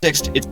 context, it's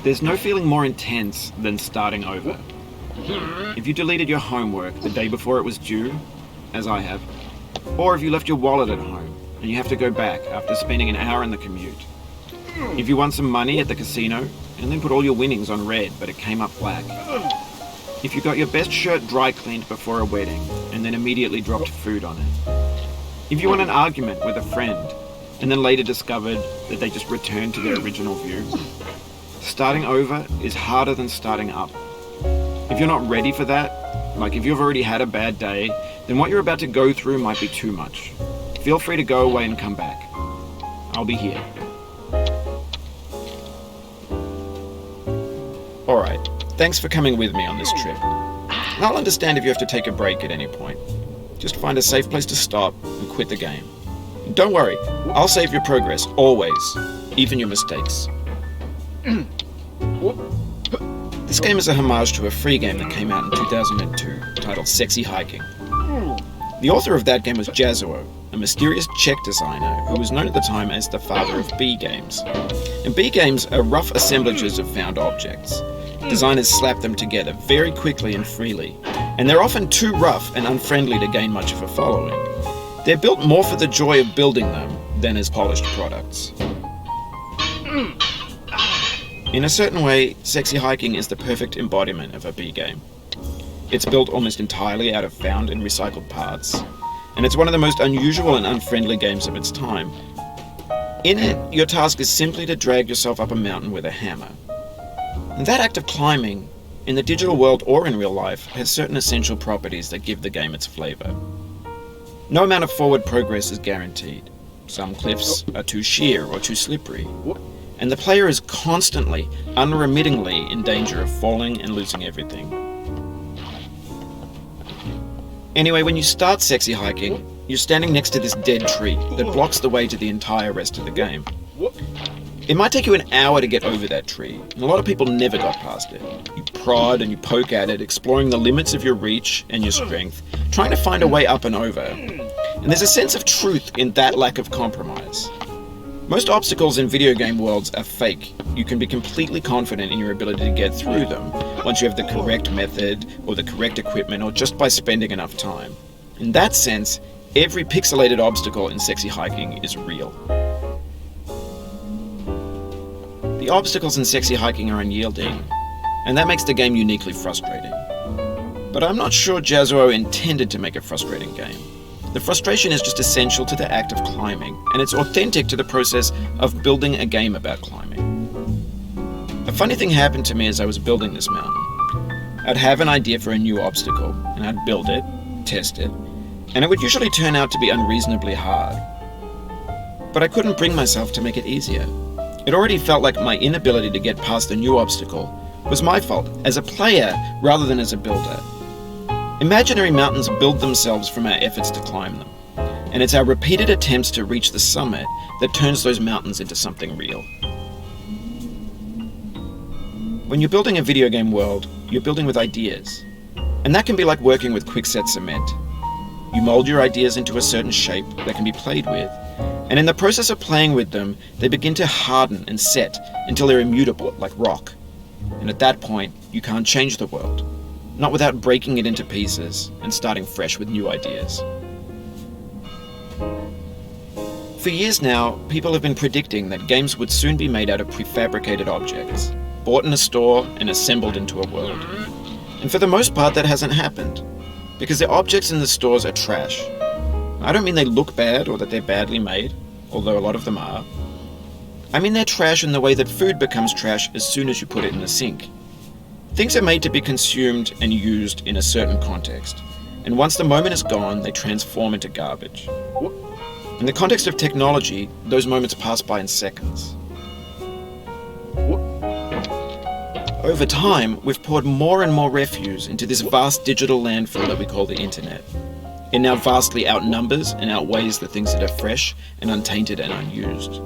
there's no feeling more intense than starting over. If you deleted your homework the day before it was due, as I have, or if you left your wallet at home and you have to go back after spending an hour in the commute. If you won some money at the casino and then put all your winnings on red but it came up black. If you got your best shirt dry cleaned before a wedding and then immediately dropped food on it. If you won an argument with a friend and then later discovered that they just returned to their original view. Starting over is harder than starting up. If you're not ready for that, like if you've already had a bad day, then what you're about to go through might be too much. Feel free to go away and come back. I'll be here. Alright, thanks for coming with me on this trip. I'll understand if you have to take a break at any point. Just find a safe place to stop and quit the game. And don't worry, I'll save your progress, always, even your mistakes. This game is a homage to a free game that came out in 2002, titled Sexy Hiking. The author of that game was Jazuo, a mysterious Czech designer who was known at the time as the father of B games. And B games are rough assemblages of found objects. Designers slap them together very quickly and freely, and they're often too rough and unfriendly to gain much of a following. They're built more for the joy of building them than as polished products. In a certain way, Sexy Hiking is the perfect embodiment of a B game. It's built almost entirely out of found and recycled parts, and it's one of the most unusual and unfriendly games of its time. In it, your task is simply to drag yourself up a mountain with a hammer. And that act of climbing, in the digital world or in real life, has certain essential properties that give the game its flavor. No amount of forward progress is guaranteed. Some cliffs are too sheer or too slippery. And the player is constantly, unremittingly in danger of falling and losing everything. Anyway, when you start Sexy Hiking, you're standing next to this dead tree that blocks the way to the entire rest of the game. It might take you an hour to get over that tree, and a lot of people never got past it. You prod and you poke at it, exploring the limits of your reach and your strength, trying to find a way up and over. And there's a sense of truth in that lack of compromise. Most obstacles in video game worlds are fake. You can be completely confident in your ability to get through them once you have the correct method or the correct equipment or just by spending enough time. In that sense, every pixelated obstacle in Sexy Hiking is real. The obstacles in Sexy Hiking are unyielding, and that makes the game uniquely frustrating. But I'm not sure Jazuo intended to make a frustrating game. The frustration is just essential to the act of climbing, and it's authentic to the process of building a game about climbing. A funny thing happened to me as I was building this mountain. I'd have an idea for a new obstacle, and I'd build it, test it, and it would usually turn out to be unreasonably hard. But I couldn't bring myself to make it easier. It already felt like my inability to get past a new obstacle was my fault as a player rather than as a builder. Imaginary mountains build themselves from our efforts to climb them, and it's our repeated attempts to reach the summit that turns those mountains into something real. When you're building a video game world, you're building with ideas, and that can be like working with quickset cement. You mold your ideas into a certain shape that can be played with, and in the process of playing with them, they begin to harden and set until they're immutable, like rock. And at that point, you can't change the world. Not without breaking it into pieces and starting fresh with new ideas. For years now, people have been predicting that games would soon be made out of prefabricated objects, bought in a store and assembled into a world. And for the most part, that hasn't happened, because the objects in the stores are trash. I don't mean they look bad or that they're badly made, although a lot of them are. I mean they're trash in the way that food becomes trash as soon as you put it in the sink. Things are made to be consumed and used in a certain context, and once the moment is gone, they transform into garbage. In the context of technology, those moments pass by in seconds. Over time, we've poured more and more refuse into this vast digital landfill that we call the internet. It now vastly outnumbers and outweighs the things that are fresh and untainted and unused.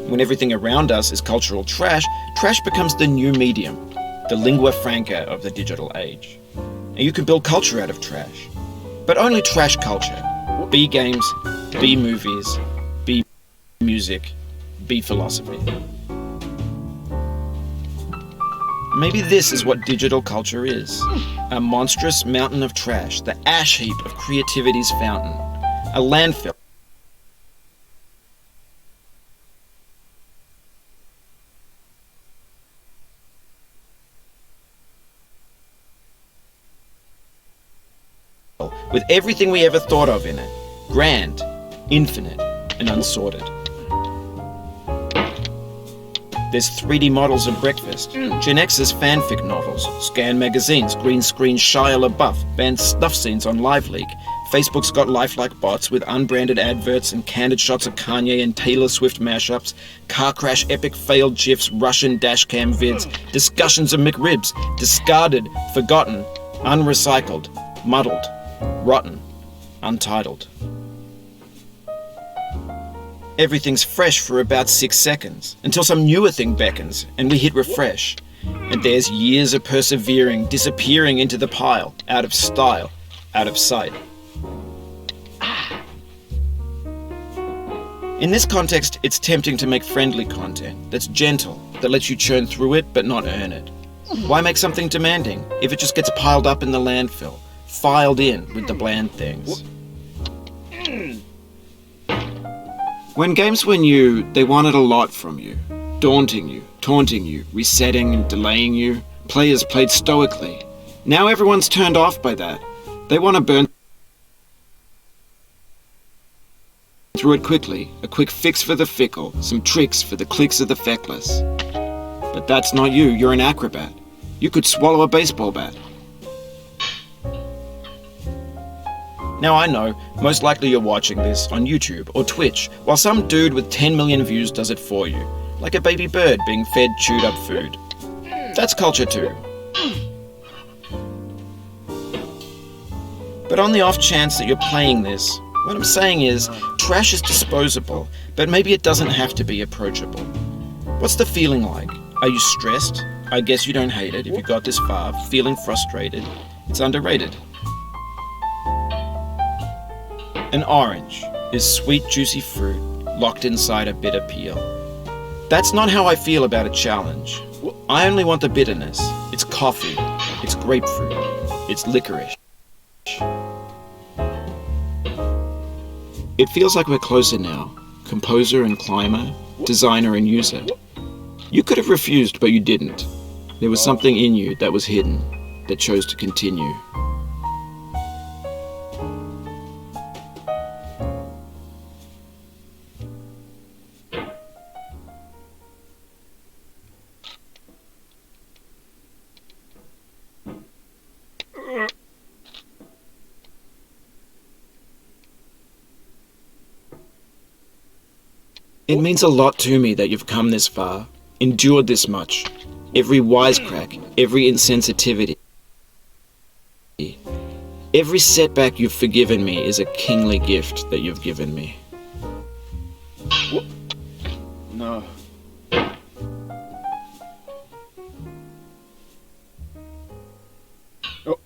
When everything around us is cultural trash, trash becomes the new medium, the lingua franca of the digital age. And you can build culture out of trash. But only trash culture. B games, B movies, B music, B philosophy. Maybe this is what digital culture is. A monstrous mountain of trash, the ash heap of creativity's fountain. A landfill with everything we ever thought of in it. Grand, infinite, and unsorted. There's 3D models of breakfast, Gen X's fanfic novels, scan magazines, green screen Shia LaBeouf, banned snuff scenes on LiveLeak. Facebook's got lifelike bots with unbranded adverts and candid shots of Kanye and Taylor Swift mashups, car crash epic failed GIFs, Russian dashcam vids, discussions of McRibs, discarded, forgotten, unrecycled, muddled, rotten, untitled. Everything's fresh for about 6 seconds, until some newer thing beckons, and we hit refresh. And there's years of persevering, disappearing into the pile, out of style, out of sight. In this context, it's tempting to make friendly content that's gentle, that lets you churn through it but not earn it. Why make something demanding if it just gets piled up in the landfill, filed in with the bland things? When games were new, they wanted a lot from you. Daunting you, taunting you, resetting and delaying you. Players played stoically. Now everyone's turned off by that. They want to burn through it quickly. A quick fix for the fickle, some tricks for the clicks of the feckless. But that's not you, you're an acrobat. You could swallow a baseball bat. Now I know, most likely you're watching this on YouTube or Twitch, while some dude with 10 million views does it for you, like a baby bird being fed chewed up food. That's culture too. But on the off chance that you're playing this, what I'm saying is, trash is disposable, but maybe it doesn't have to be approachable. What's the feeling like? Are you stressed? I guess you don't hate it if you got this far, feeling frustrated. It's underrated. An orange is sweet, juicy fruit locked inside a bitter peel. That's not how I feel about a challenge. I only want the bitterness. It's coffee. It's grapefruit. It's licorice. It feels like we're closer now. Composer and climber, designer and user. You could have refused, but you didn't. There was something in you that was hidden, that chose to continue. It means a lot to me that you've come this far, endured this much. Every wisecrack, every insensitivity. Every setback you've forgiven me is a kingly gift that you've given me. No. Oh.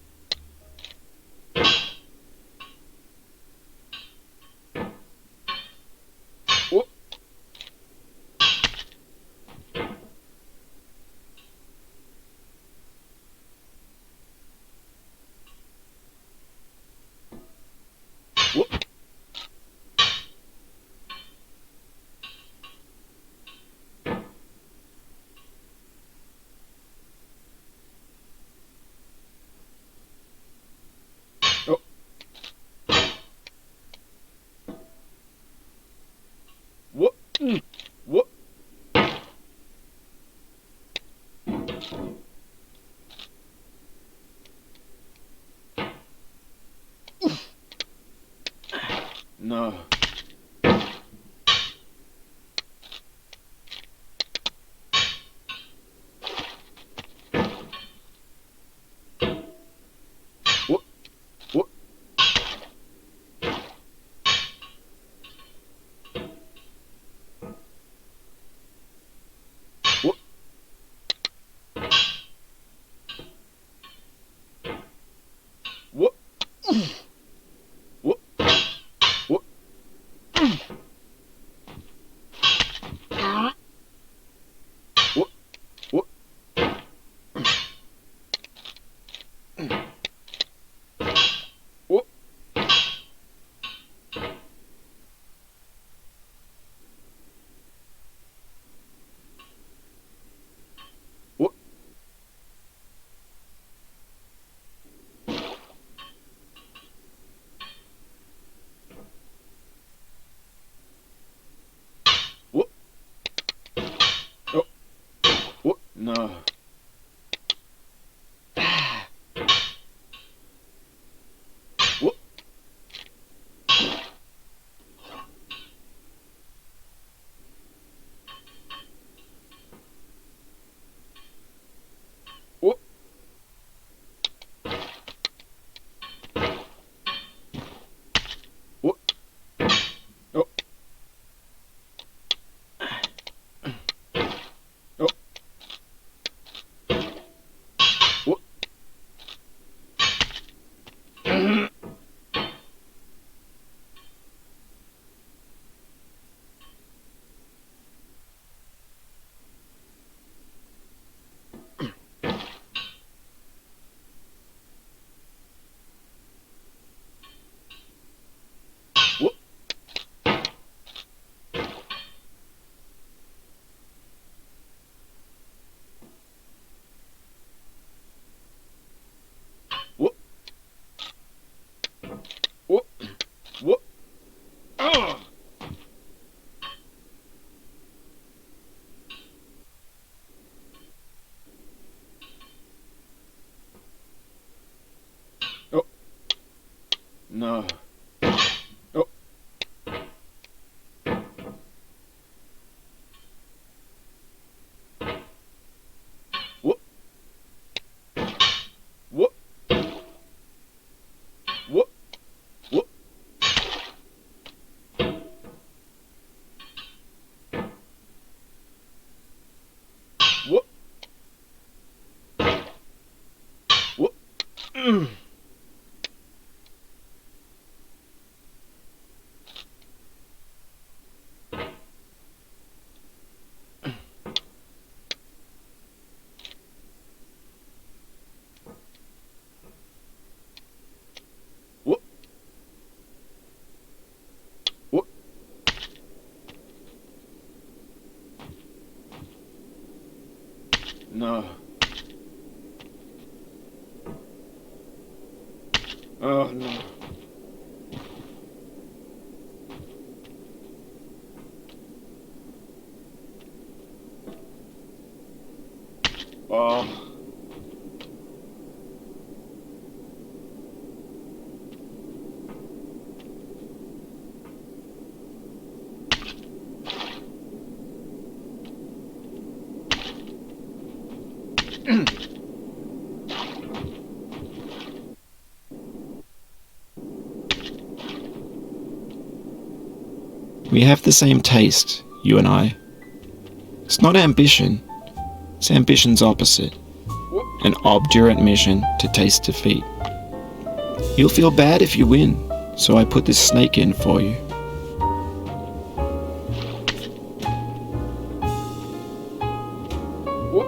no. What? What? What? What? What? What? What? What? What? What? What? Oh. What? No. What? What? What? Oh. Oh. What? What? What? What? What? Oh. Oh. No. Oh. What? What? What? What? What? What? Mm. What? What? No. Oh no. Oh. We have the same taste, you and I. It's not ambition, it's ambition's opposite. An obdurate mission to taste defeat. You'll feel bad if you win, so I put this snake in for you. What?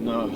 No.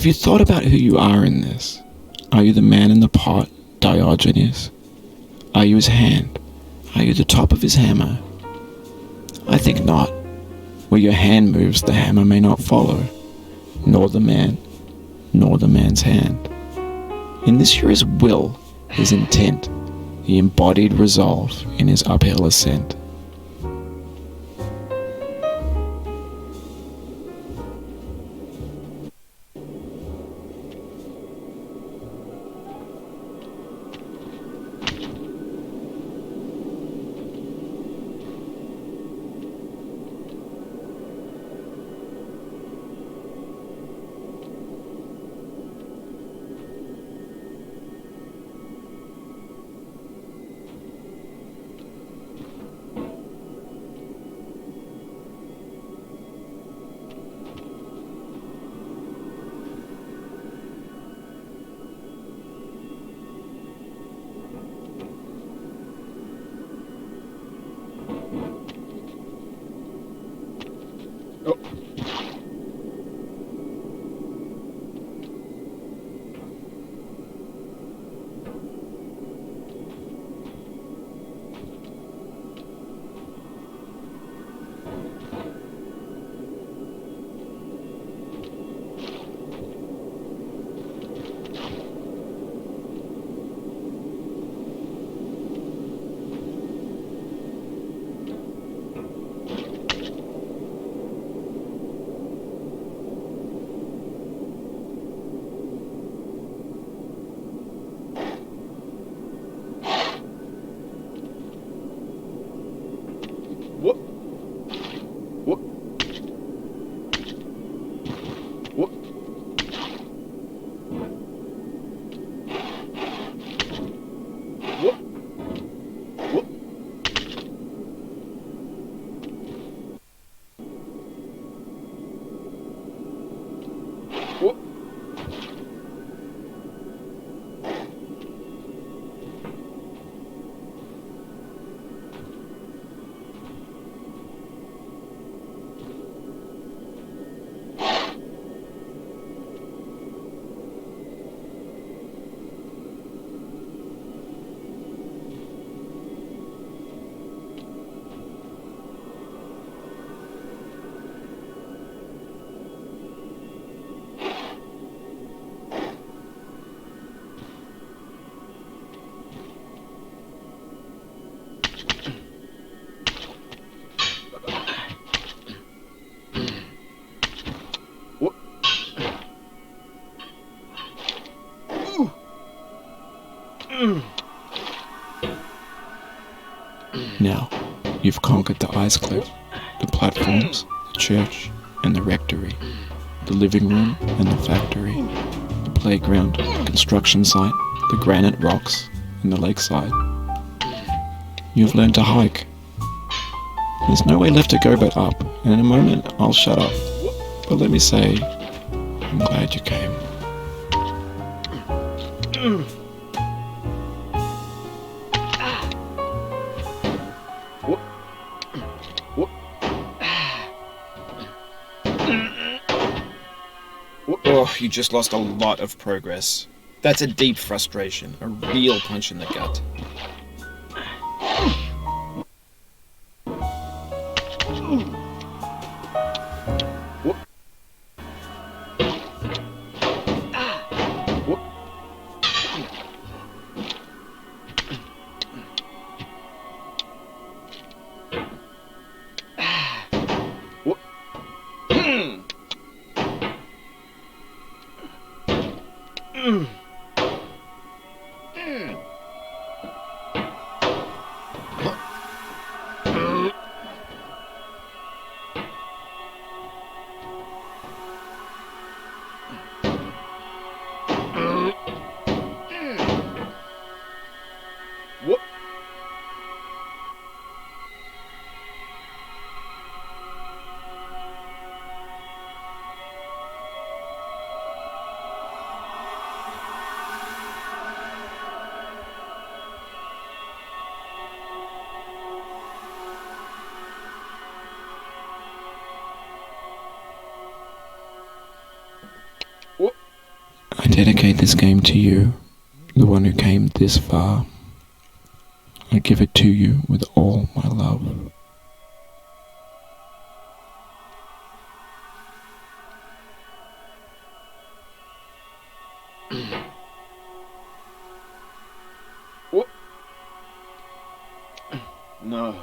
Have you thought about who you are in this? Are you the man in the pot, Diogenes? Are you his hand? Are you the top of his hammer? I think not. Where your hand moves, the hammer may not follow, nor the man, nor the man's hand. In this you're his will, his intent, the embodied resolve in his uphill ascent. Now, you've conquered the ice cliff, the platforms, the church, and the rectory, the living room and the factory, the playground, the construction site, the granite rocks, and the lakeside. You've learned to hike. There's no way left to go but up, and in a moment I'll shut up. But let me say, I'm glad you came. Oh, you just lost a lot of progress. That's a deep frustration, a real punch in the gut. I dedicate this game to you, the one who came this far. I give it to you with all my love. No.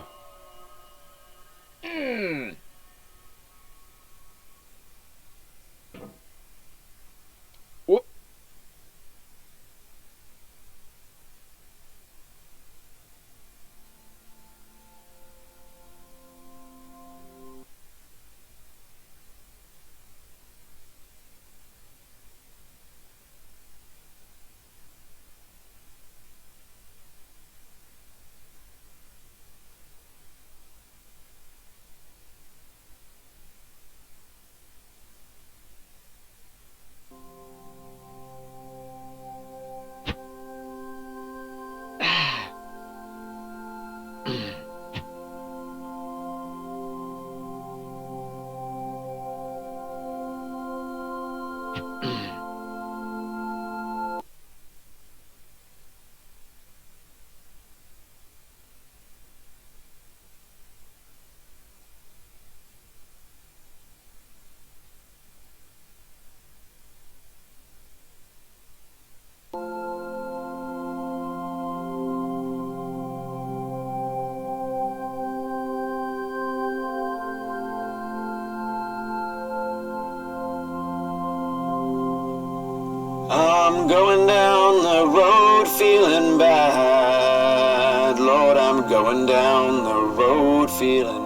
I'm going down the road feeling bad. Lord, I'm going down the road feeling